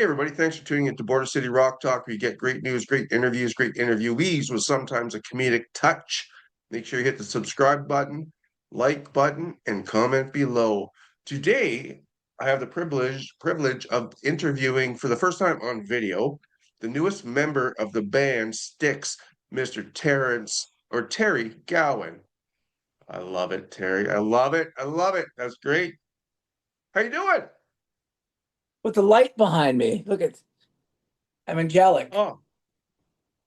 Hey, everybody. Thanks for tuning into Border City Rock Talk, where you get great news, great interviews, great interviewees with sometimes a comedic touch. Make sure you hit the subscribe button, like button, and comment below. Today, I have the privilege of interviewing for the first time on video the newest member of the band Styx, Mr. Terry Gowan. I love it, Terry. I love it. I love it. That's great. How you doing? With the light behind me. Look at I'm angelic. Oh,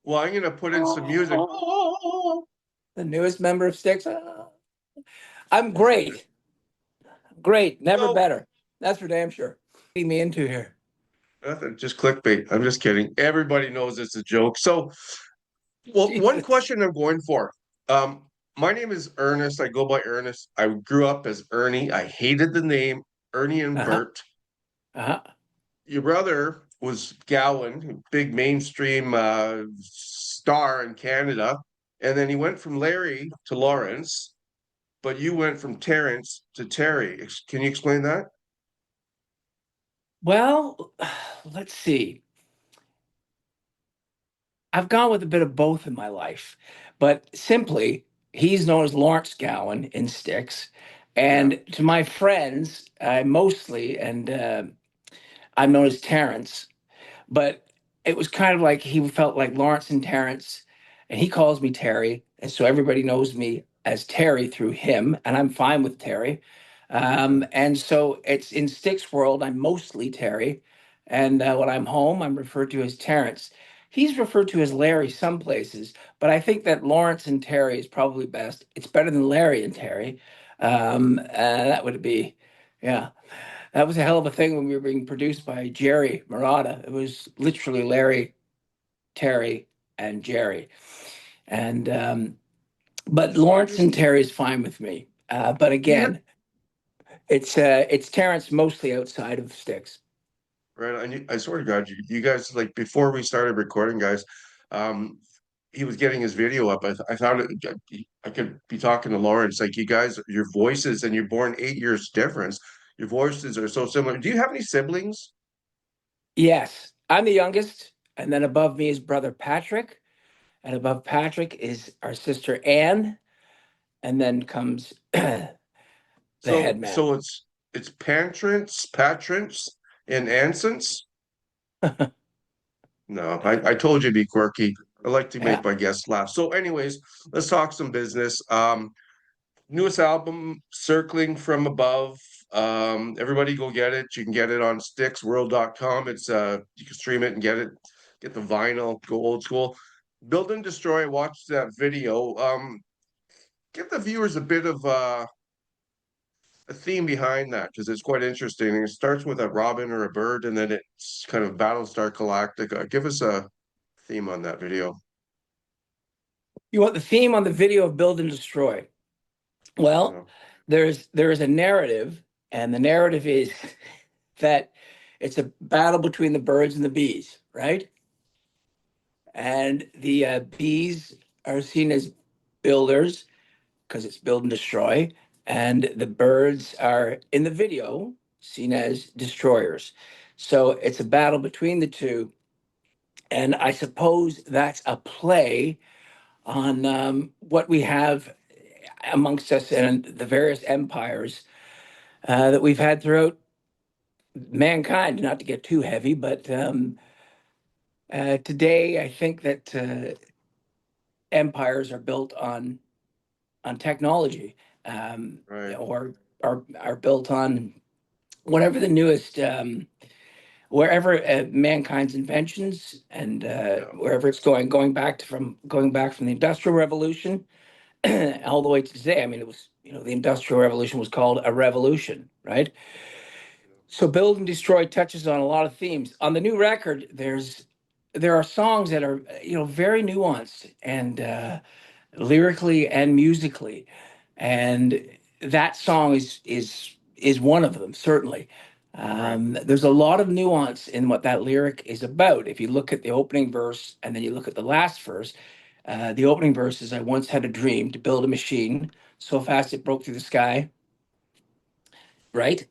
well, I'm gonna put in some music. Oh, The newest member of Styx. I'm great. Great. Never so better. That's for damn sure. Getting me into here. nothing, just clickbait. I'm just kidding. Everybody knows it's a joke. So, well, one Jesus. question I'm going for. Um, my name is Ernest. I go by Ernest. I grew up as Ernie. I hated the name Ernie and Uh-huh. Bert. Uh-huh. Your brother was Gowan, big mainstream star in Canada, and then he went from Larry to Lawrence, but you went from Terrence to Terry. Can you explain that? Well, let's see. I've gone with a bit of both in my life, but simply, he's known as Lawrence Gowan in Styx. Yeah. And to my friends, mostly, and I'm known as Terrence. But it was kind of like he felt like Lawrence and Terrence, and he calls me Terry, and so everybody knows me as Terry through him, and I'm fine with Terry. And so it's in Stick's world, I'm mostly Terry, and when I'm home, I'm referred to as Terrence. He's referred to as Larry some places, but I think that Lawrence and Terry is probably best. It's better than Larry and Terry. That would be, yeah. That was a hell of a thing when we were being produced by Jerry Marotta. It was literally Larry, Terry, and Jerry. And but Lawrence and Terry is fine with me. But Do you have again, it's Terrence mostly outside of Sticks. right? I swear to God, you guys like before we started recording, guys. Um, he was getting his video up. I found it. I could be talking to Lawrence. Like you guys, your voices, and you're born 8 years difference. Your voices are so similar. Do you have any siblings? Yes, I'm the youngest, and then above me is brother Patrick, and above Patrick is our sister Anne, and then comes the So head man. so it's patrons, and ancients. No, I told you to be quirky. I like to Yeah. make my guests laugh. So, anyways, let's talk some business. Newest album, Circling from Above. Everybody go get it. You can get it on sticksworld.com. It's you can stream it and get the vinyl, go old school. Build and Destroy, watch that video. Give the viewers a bit of a theme behind that because it's quite interesting. It starts with a robin or a bird, and then it's kind of Battlestar Galactica. Give us a theme on that video. You want the theme on the video of Build and Destroy? Well, Yeah. there is a narrative, and the narrative is that it's a battle between the birds and the bees, right? And the bees are seen as builders because it's build and destroy, and the birds are in the video seen as destroyers. So it's a battle between the two, and I suppose that's a play on what we have amongst us and the various empires that we've had throughout mankind. Not to get too heavy, but today I think that empires are built on technology, Right. or are built on whatever the newest. Wherever mankind's inventions and Yeah. wherever it's going back from the Industrial Revolution all the way to today. I mean, it was, the Industrial Revolution was called a revolution, right? So Build and Destroy touches on a lot of themes. On the new record, there are songs that are, very nuanced and lyrically and musically. And that song is one of them, certainly. Right. There's a lot of nuance in what that lyric is about. If you look at the opening verse and then you look at the last verse, the opening verse is, I once had a dream to build a machine so fast it broke through the sky, right?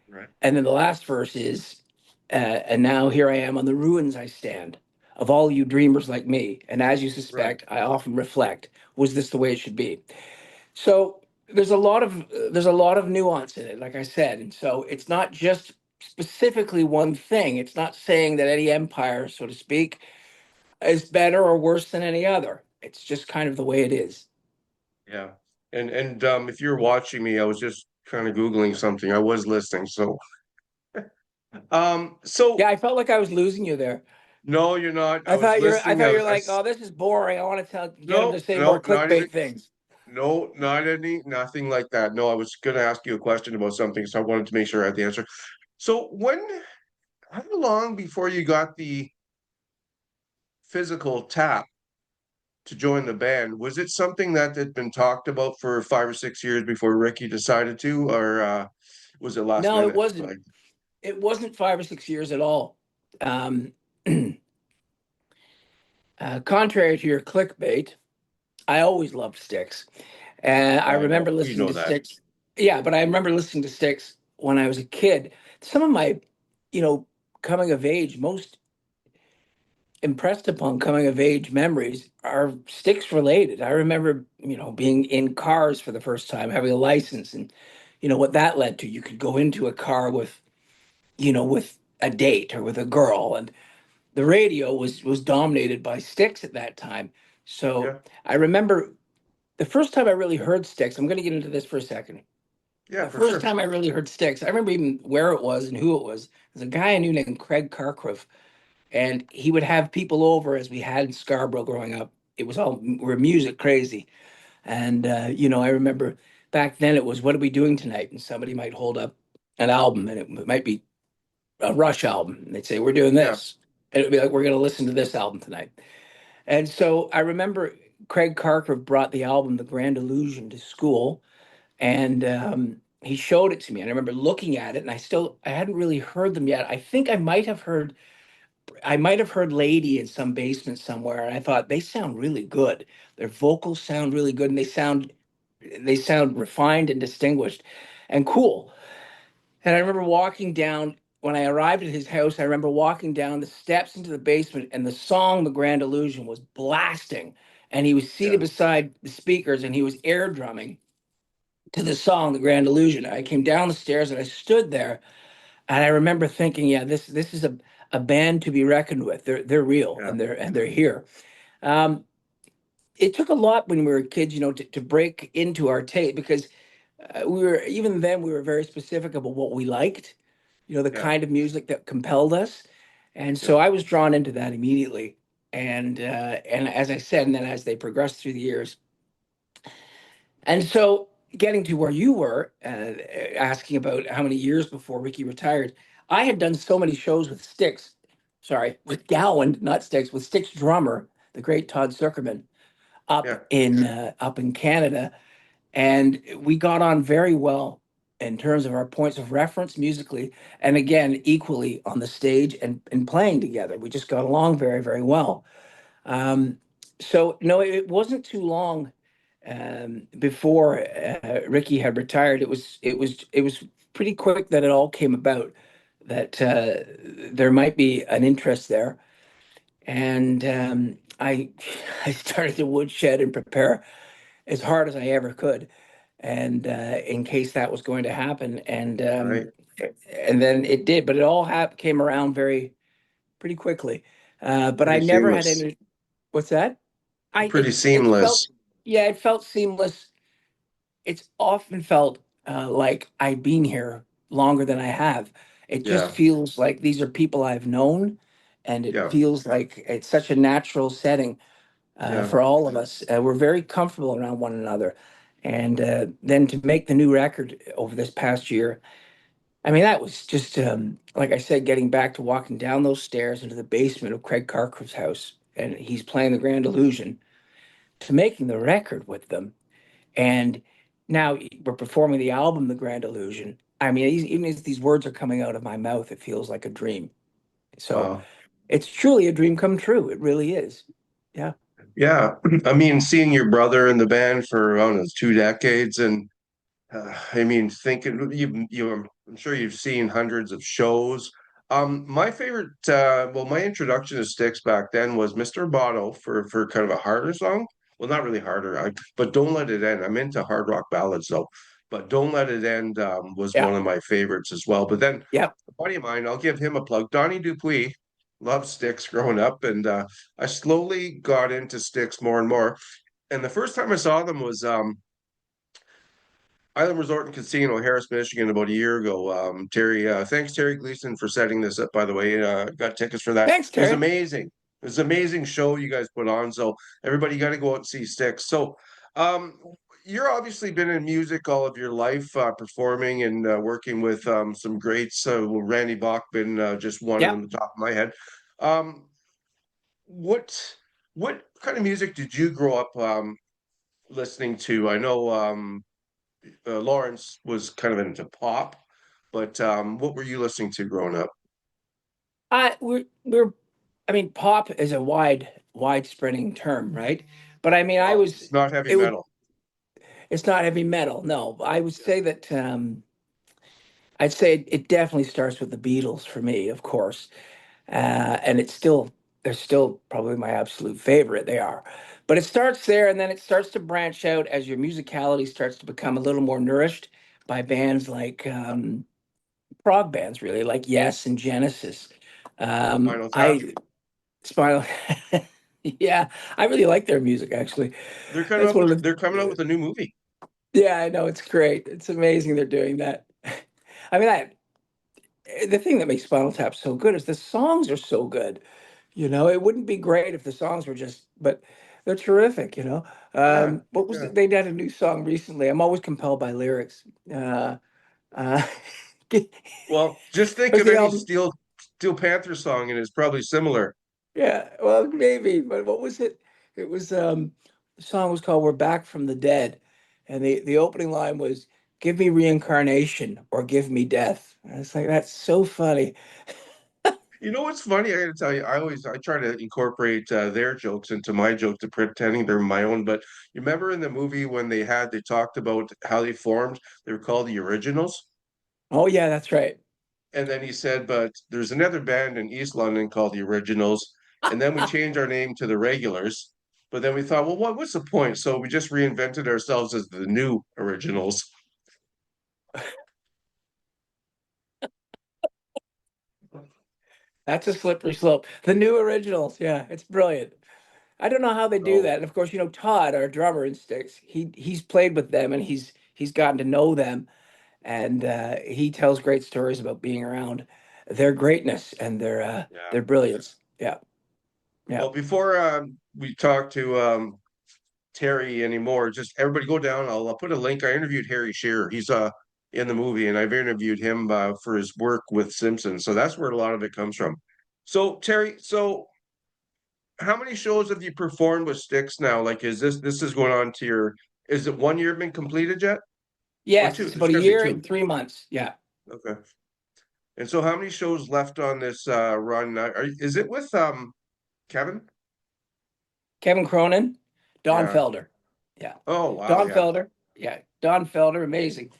Right. And then the last verse is, And now here I am on the ruins I stand of all you dreamers like me. And as you Right. suspect, I often reflect, was this the way it should be? So there's a lot of nuance in it, like I said. And so it's not just specifically one thing. It's not saying that any empire, so to speak, is better or worse than any other. It's just kind of the way it is. Yeah. And if you're watching me, I was just kind of Googling something. I was listening. So Yeah, I felt like I was losing you there. no, you're not. I was I listening. thought you're like, oh, this is boring. I want to get him to No, say more no, not even. clickbait things. No, not any, nothing like that. No, I was going to ask you a question about something, so I wanted to make sure I had the answer. So how long before you got the physical tap to join the band? Was it something that had been talked about for 5 or 6 years before Ricky decided to, or was it last No, it minute? wasn't. Like, It wasn't 5 or 6 years at all. Um, Contrary to your clickbait, I always loved Styx. And I I remember know, we listening know to that. Styx. Yeah, but I remember listening to Styx when I was a kid. Some of my, you know, coming of age, most impressed upon coming of age memories are Styx related. I remember, being in cars for the first time, having a license, and what that led to. You could go into a car with, with a date or with a girl, and the radio was dominated by Styx at that time. So Yeah, I remember the first time I really heard Styx. I'm going to get into this for a second. yeah, The for first sure. time I really heard Styx, I remember even where it was and who it was. There's a guy I knew named Craig Carcroft, and he would have people over as we had in Scarborough growing up. It was all we're music crazy, and I remember back then it was what are we doing tonight, and somebody might hold up an album, and it might be a Rush album, and they'd say we're doing Yeah, this, and it'd be like we're going to listen to this album tonight. And so I remember Craig Carcroft brought the album The Grand Illusion to school, and he showed it to me. And I remember looking at it, and I hadn't really heard them yet. I think I might have heard Lady in some basement somewhere, and I thought they sound really good. Their vocals sound really good, and they sound refined and distinguished and cool. And I remember walking down when I arrived at his house. I remember walking down the steps into the basement, and the song "The Grand Illusion" was blasting, and he was seated yeah, beside the speakers, and he was air drumming to the song "The Grand Illusion." I came down the stairs and I stood there, and I remember thinking, yeah, this is a band to be reckoned with. They're real, yeah, and they're here. Um, it took a lot when we were kids, to break into our taste, because even then we were very specific about what we liked, the yeah, kind of music that compelled us, and yeah. so I was drawn into that immediately. And as I said, and then as they progressed through the years, and so getting to where you were, asking about how many years before Ricky retired, I had done so many shows with Styx, sorry, with Gowan, not Styx, with Styx drummer, the great Todd Zuckerman, Yeah. up in Canada, and we got on very well in terms of our points of reference musically, and again equally on the stage and playing together. We just got along very, very well. Um, so no, it wasn't too long before Ricky had retired. It was pretty quick that it all came about, that there might be an interest there, and I I started to woodshed and prepare as hard as I ever could, and in case that was going to happen, Right. and then it did, but it all came around very pretty quickly. But I Pretty never had seamless. any. What's that? I Pretty it felt seamless. Yeah, it felt seamless. It's often felt like I've been here longer than I have. It just Yeah, feels like these are people I've known, and it yeah, feels like it's such a natural setting yeah. for all of us. We're very comfortable around one another. And then to make the new record over this past year, I mean, that was just, like I said, getting back to walking down those stairs into the basement of Craig Carcroft's house, and he's playing The Grand Illusion, to making the record with them. And now we're performing the album, The Grand Illusion. I mean, even as these words are coming out of my mouth, it feels like a dream. So Wow. it's truly a dream come true. It really is. Yeah. Yeah. I mean, seeing your brother in the band for, I don't know, 2 decades, and I mean, thinking I'm sure you've seen hundreds of shows. My favorite, well, my introduction to Styx back then was Mr. Botto for kind of a harder song. Well, not really harder, but Don't Let It End. I'm into hard rock ballads though, but Don't Let It End was Yeah. one of my favorites as well. But then Yep. a buddy of mine, I'll give him a plug. Donnie Dupuis loved Styx growing up, and I slowly got into Styx more and more. And the first time I saw them was Island Resort and Casino, Harris, Michigan, about a year ago. Terry, thanks Terry Gleason for setting this up. By the way, got tickets for that. Thanks, It was Terry. amazing. It was an amazing show you guys put on. So everybody got to go out and see Styx. So, um, you're obviously been in music all of your life, performing and working with some greats. Well, Randy Bachman, just one Yep. on the top of my head. Um, what what kind of music did you grow up listening to? I know Lawrence was kind of into pop, but what were you listening to growing up? We're I mean, pop is a widespreading term, right? But I mean, Well, it's not heavy it would, metal. it's not heavy metal. No, I would Yeah. say that, I'd say it definitely starts with the Beatles for me, of course. And they're still probably my absolute favorite. They are. But it starts there and then it starts to branch out as your musicality starts to become a little more nourished by bands like, prog bands, really, like Yes and Genesis. Spinal Tap. I Spinal. Yeah, I really like their music actually. That's one of They're coming out the. with a new movie. Yeah, I know it's great. It's amazing they're doing that. I mean, the thing that makes Spinal Tap so good is the songs are so good. It wouldn't be great if the songs were just, but they're terrific. Yeah, What was yeah. it? They did a new song recently. I'm always compelled by lyrics. Uh, Well, just think was of the any album? Steel Panther song, and it's probably similar. Yeah, well, maybe, but what was it? It was the song was called "We're Back from the Dead," and the opening line was "Give me reincarnation or give me death." And it's like that's so funny. You know what's funny? I got to tell you, I try to incorporate their jokes into my joke to pretending they're my own. But you remember in the movie when they talked about how they formed? They were called the Originals. Oh yeah, that's right. And then he said, but there's another band in East London called the Originals. And then we changed our name to the Regulars. But then we thought, well, what's the point? So we just reinvented ourselves as the new Originals. That's a slippery slope. The new originals, yeah, it's brilliant. I don't know how they do So, that. And of course, Todd, our drummer in Styx, he's played with them and he's gotten to know them, and he tells great stories about being around their greatness and yeah. their brilliance. Yeah, yeah. Well, before we talk to Terry anymore, just everybody go down. I'll put a link. I interviewed Harry Shearer. He's in the movie, and I've interviewed him for his work with Simpsons. So that's where a lot of it comes from. So Terry, so how many shows have you performed with Styx now? Like, is this is going on to your? Is it 1 year been completed yet, or Yes, two? it's There's about a got to be year two. and 3 months. Yeah. Okay. And so, how many shows left on this run? Is it with Kevin? Kevin Cronin, Don Yeah. Felder. Yeah. Oh wow, Don yeah. Felder. Yeah. Don Felder, amazing.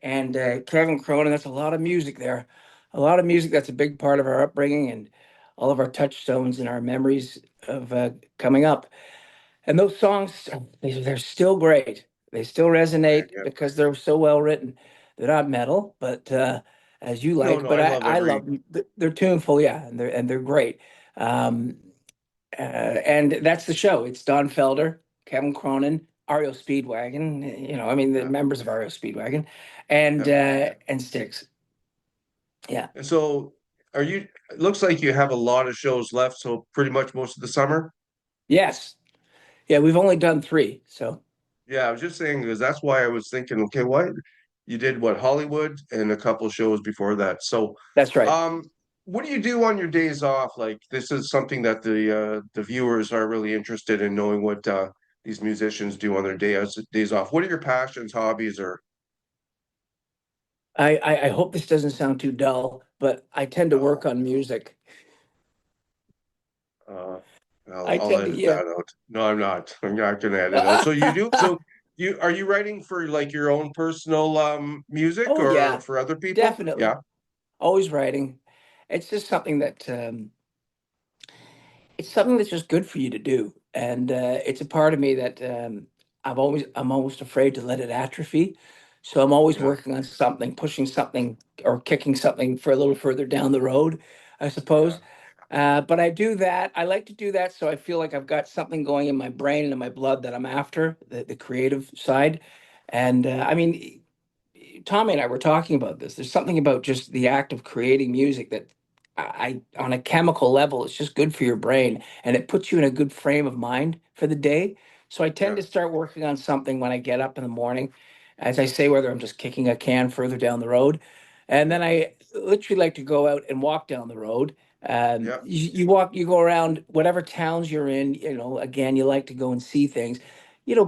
And Kevin Cronin, that's a lot of music there. A lot of music that's a big part of our upbringing and all of our touchstones and our memories of coming up. And those songs, they're still great. They still Right, resonate yeah. because they're so well written. They're not metal, but as you No, like, no, but I love I every. love them. They're tuneful, yeah, and they're great. Um, and that's the show. It's Don Felder, Kevin Cronin, REO Speedwagon. I mean the Yeah, members of REO Speedwagon, yeah. and Styx. Yeah. And so, are you? It looks like you have a lot of shows left. So pretty much most of the summer. Yes. Yeah. We've only done three, so Yeah, I was just saying because that's why I was thinking, okay, what you did what Hollywood and a couple shows before that. So, that's right. um, what do you do on your days off? Like this is something that the viewers are really interested in knowing what these musicians do on their days off. What are your passions, hobbies, or I hope this doesn't sound too dull, but I tend to work no? on music. Uh, I I'll tend to, edit yeah. that out. No, I'm not. I'm not gonna edit out. So you do. So you are you writing for like your own personal music Oh or yeah, for other people? definitely. Yeah. Always writing. it's just something that it's something that's just good for you to do, and it's a part of me that I'm almost afraid to let it atrophy. So I'm always Yeah, working on something, pushing something, or kicking something for a little further down the road, I yeah, suppose. But I do that. I like to do that so I feel like I've got something going in my brain and in my blood that I'm after, the creative side. And I mean, Tommy and I were talking about this. There's something about just the act of creating music that on a chemical level, it's just good for your brain and it puts you in a good frame of mind for the day. So I tend yeah, to start working on something when I get up in the morning, as I say, whether I'm just kicking a can further down the road. And yeah, then I literally like to go out and walk down the road. yeah, You walk, you go around whatever towns you're in, again, you like to go and see things.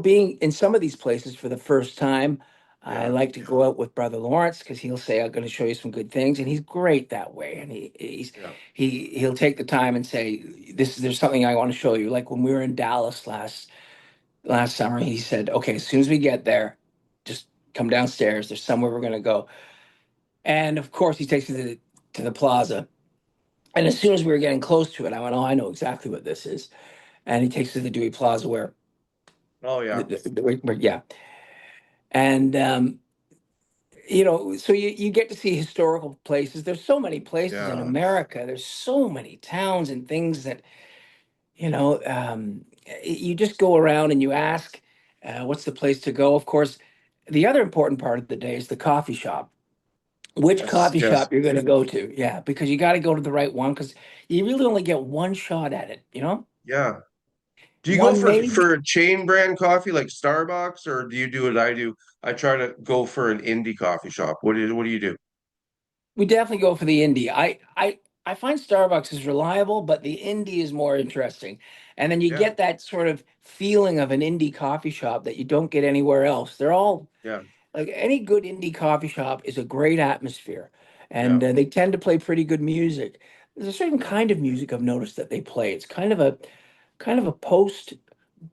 Being in some of these places for the first time, I yeah, like to go out with Brother Lawrence because he'll say, "I'm going to show you some good things," and he's great that way. And yeah. he'll take the time and say, there's something I want to show you." Like when we were in Dallas last summer, he said, "Okay, as soon as we get there, just come downstairs. There's somewhere we're going to go." And of course, he takes me to the plaza. And as soon as we were getting close to it, I went, "Oh, I know exactly what this is." And he takes us to the Dewey Plaza Oh yeah, yeah. And so you get to see historical places. There's so many places in yeah, America. There's so many towns and things that, you just go around and you ask, what's the place to go? Of course, the other important part of the day is the coffee shop. Which yes, coffee yes, shop you're going to go to? Yeah, because you got to go to the right one because you really only get one shot at it. yeah. Do you go One for maybe. a chain brand coffee like Starbucks, or do you do what I do? I try to go for an indie coffee shop. What do you do? We definitely go for the indie. I find Starbucks is reliable, but the indie is more interesting. And then you Yeah, get that sort of feeling of an indie coffee shop that you don't get anywhere else. They're all yeah, like any good indie coffee shop is a great atmosphere, yeah, and they tend to play pretty good music. There's a certain kind of music I've noticed that they play. It's kind of a post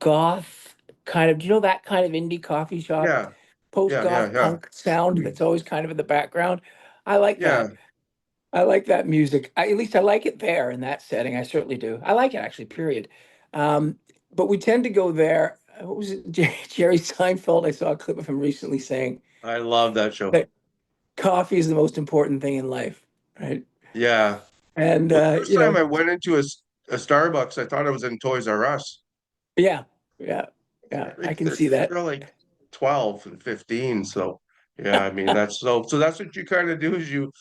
goth kind of. Do you know that kind of indie coffee shop? yeah, Post yeah, yeah, goth yeah, punk sound that's always kind of in the background. I like yeah. that. I like that music. At least I like it there in that setting. I certainly do. I like it actually, period. Um, but we tend to go there. What was it? Jerry Seinfeld. I saw a clip of him recently saying I love that show. that coffee is the most important thing in life, right? Yeah. And Well, the first time I went into a Starbucks, I thought I was in Toys R Us. yeah, yeah, yeah. I can see that. They're like 12 and 15. So yeah, I mean that's that's what you kind of do is you'll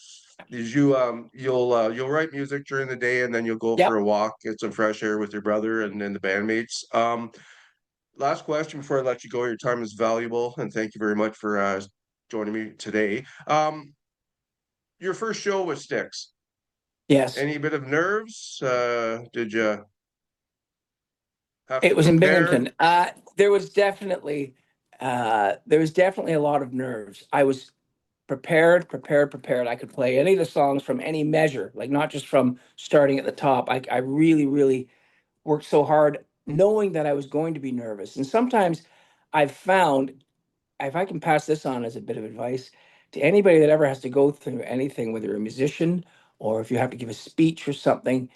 write music during the day and then you'll go for Yep. a walk, get some fresh air with your brother and then the bandmates. Last question before I let you go. Your time is valuable, and thank you very much for joining me today. Your first show was Styx. Yes. Any bit of nerves? Did you have to It was in prepare? Binghamton. There was definitely a lot of nerves. I was prepared, prepared, prepared. I could play any of the songs from any measure, like not just from starting at the top. I really, really worked so hard knowing that I was going to be nervous. And sometimes I've found, if I can pass this on as a bit of advice to anybody that ever has to go through anything, whether you're a musician or if you have to give a speech or something,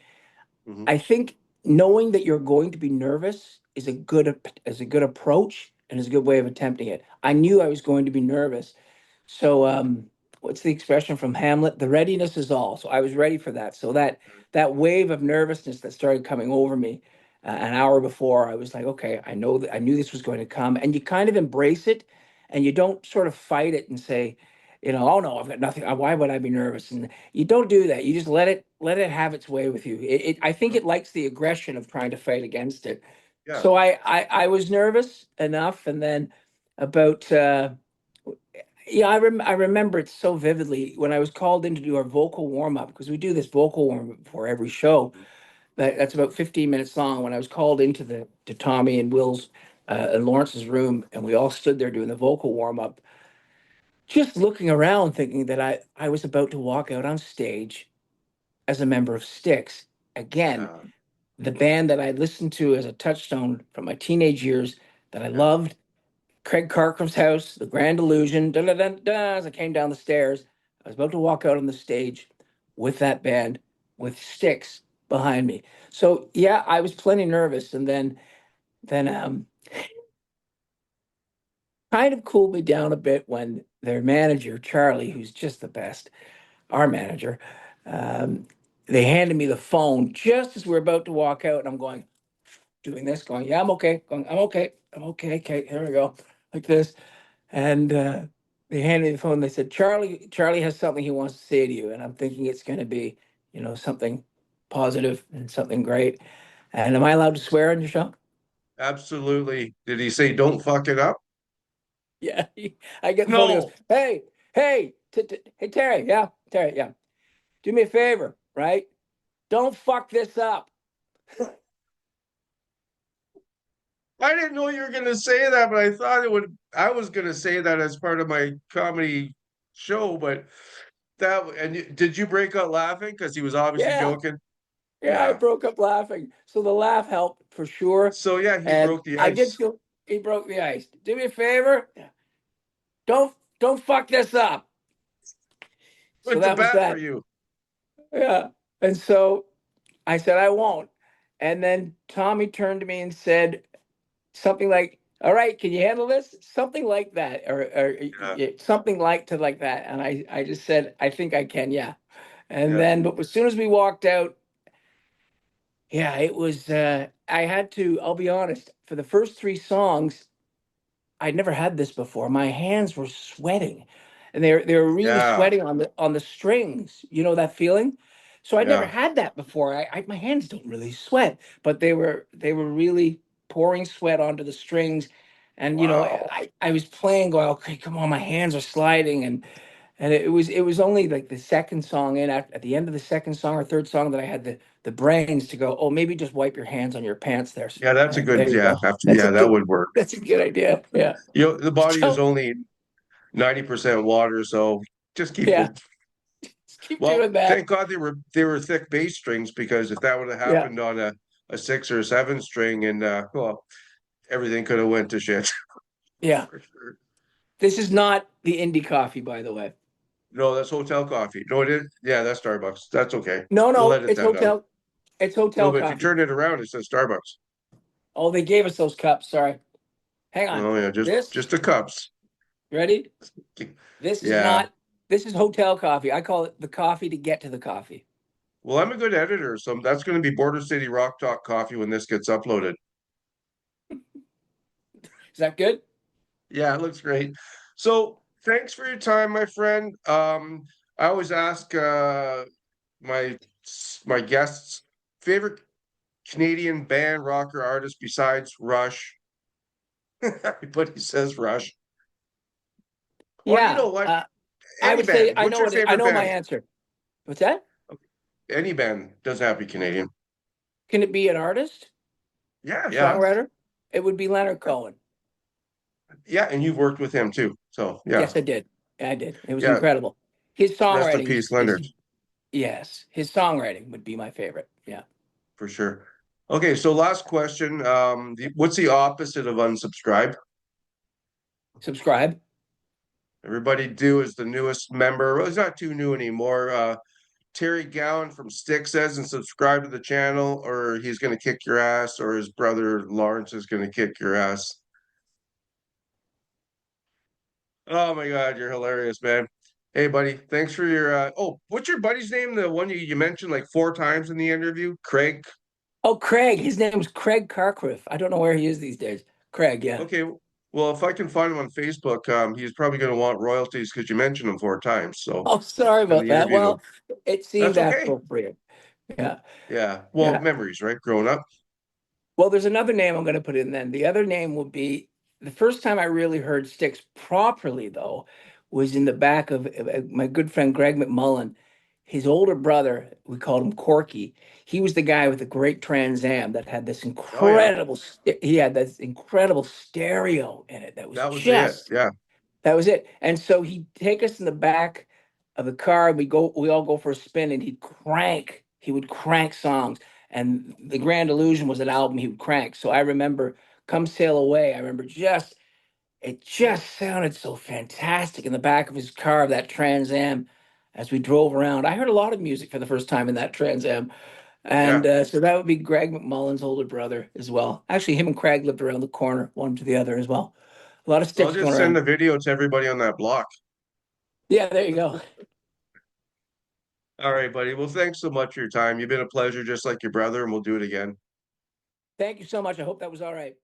Mhm. I think knowing that you're going to be nervous is a good approach and is a good way of attempting it. I knew I was going to be nervous. So what's the expression from Hamlet? The readiness is all. So I was ready for that. So that wave of nervousness that started coming over me an hour before, I was like, okay, I know that I knew this was going to come. And you kind of embrace it and you don't sort of fight it and say, oh no, I've got nothing. Why would I be nervous? And you don't do that. You just let it have its way with you. I think it likes the aggression of trying to fight against it. Yeah. So I was nervous enough, and then about yeah, I remember it so vividly when I was called in to do our vocal warm up because we do this vocal warm up before every show. That's about 15 minutes long. When I was called into the to Tommy and Will's and Lawrence's room, and we all stood there doing the vocal warm up, just looking around, thinking that I was about to walk out on stage as a member of Styx again, Yeah. the band that I listened to as a touchstone from my teenage years that I Yeah. loved. Craig Carcroft's house, The Grand Illusion. Da, da, da, da, as I came down the stairs, I was about to walk out on the stage. with that band with Styx behind me. So yeah, I was plenty nervous, and then kind of cooled me down a bit when their manager Charlie, who's just the best, our manager, um, they handed me the phone just as we are about to walk out, and I'm going doing this, going, yeah, I'm okay, going, I'm okay, okay, here we go, like this, and they handed me the phone. They said, Charlie has something he wants to say to you, and I'm thinking it's going to be, something positive and something great. And am I allowed to swear on your show? Absolutely. Did he say don't fuck it up? Yeah. I get the phone. He goes, No. hey, Terry. Yeah, Terry. Yeah. Do me a favor, right? Don't fuck this up. I didn't know you were going to say that, but I thought I was going to say that as part of my comedy show, but did you break out laughing? Because he was obviously Yeah. joking. Yeah. I Yeah. broke up laughing. So the laugh helped for sure. So yeah, he And broke the I did ice. feel he broke the ice. Do me a favor. Don't fuck this up. So Went to that was bat for that. you. Yeah. And so I said, I won't. And then Tommy turned to me and said something like, all right, can you handle this? Something like that, or Yeah. something like that. And I just said, I think I can, yeah. And Yeah. then, but as soon as we walked out, yeah, it was, I had to, I'll be honest, for the first three songs, I'd never had this before. My hands were sweating, and they were really Yeah. sweating on the strings. You know that feeling? So I'd never Yeah. had that before. My hands don't really sweat, but they were really pouring sweat onto the strings. And Wow. I was playing, going, okay, come on, my hands are sliding, and it was only like the second song in, at the end of the second song or third song, that I had the brains to go, oh, maybe just wipe your hands on your pants there. Yeah, that's a And there good, you yeah. go. After, That's a yeah, that good would work. that's a good idea. Yeah. The body is So only 90% water, so just keep yeah, it. just keep Well, doing that. thank God they were thick bass strings because if that would have Yeah, happened on a six or a seven string and well, everything could have went to shit yeah. for sure. This is not the indie coffee, by the way. No, that's hotel coffee. No, it is. Yeah, that's Starbucks. That's okay. No, We'll no, edit that out. it's No, hotel but if you coffee. turn it around, it says Starbucks. Oh, they gave us those cups. Sorry. Hang on. Oh yeah, just This, the cups. ready? This is Yeah. not, this is hotel coffee. I call it the coffee to get to the coffee. Well, I'm a good editor, so that's going to be Border City Rock Talk coffee when this gets uploaded. Is that good? Yeah, it looks great. So thanks for your time, my friend. I always ask my my guests favorite Canadian band, rocker, artist besides Rush. Everybody says Rush. Or you Yeah. know what? I Any would say band. What's your I favorite know my band? answer. What's that? Any band doesn't have to be Canadian. Can it be an artist, Yeah, yeah. songwriter? It would be Leonard Cohen. Yeah, and you've worked with him too. So yeah. Yes, I did. I did. It was Yeah. incredible. His Rest in songwriting peace, is Leonard, yes, his songwriting would be my favorite. Yeah. for sure. Okay, so last question. What's the opposite of unsubscribe? Subscribe. Everybody do is the newest member. Well, he's not too new anymore. Terry Gowan from Styx says and subscribe to the channel, or he's going to kick your ass, or his brother Lawrence is going to kick your ass. Oh my God, you're hilarious, man. Hey, buddy, thanks for your. Oh, what's your buddy's name? The one you mentioned like four times in the interview, Craig. Oh, Craig. His name was Craig Carcriff. I don't know where he is these days. Craig, yeah. Okay, well, if I can find him on Facebook, he's probably going to want royalties because you mentioned him four times. So, Oh, sorry and about the that. interview, though, Well, it that's seemed okay. appropriate. Yeah. Yeah. Well, Yeah. memories, right? Growing up. Well, there's another name I'm going to put in then. The other name will be the first time I really heard Styx properly, though, was in the back of my good friend Greg McMullen. His older brother, we called him Corky. He was the guy with the great Trans Am that had this Oh yeah, he had this incredible stereo in it that was that was it. just Yeah. that was it. And so he'd take us in the back of the car, and we all go for a spin, and he would crank songs. And The Grand Illusion was an album he would crank. So I remember Come Sail Away. I remember it just sounded so fantastic in the back of his car, of that Trans Am. as we drove around. I heard a lot of music for the first time in that Trans Am. And Yeah. so that would be Greg McMullen's older brother as well. Actually, him and Craig lived around the corner, one to the other as well. A lot of Well, I'll Styx going just send around. the video to everybody on that block. Yeah, there you go. All right, buddy. Well, thanks so much for your time. You've been a pleasure, just like your brother, and we'll do it again. Thank you so much. I hope that was all right.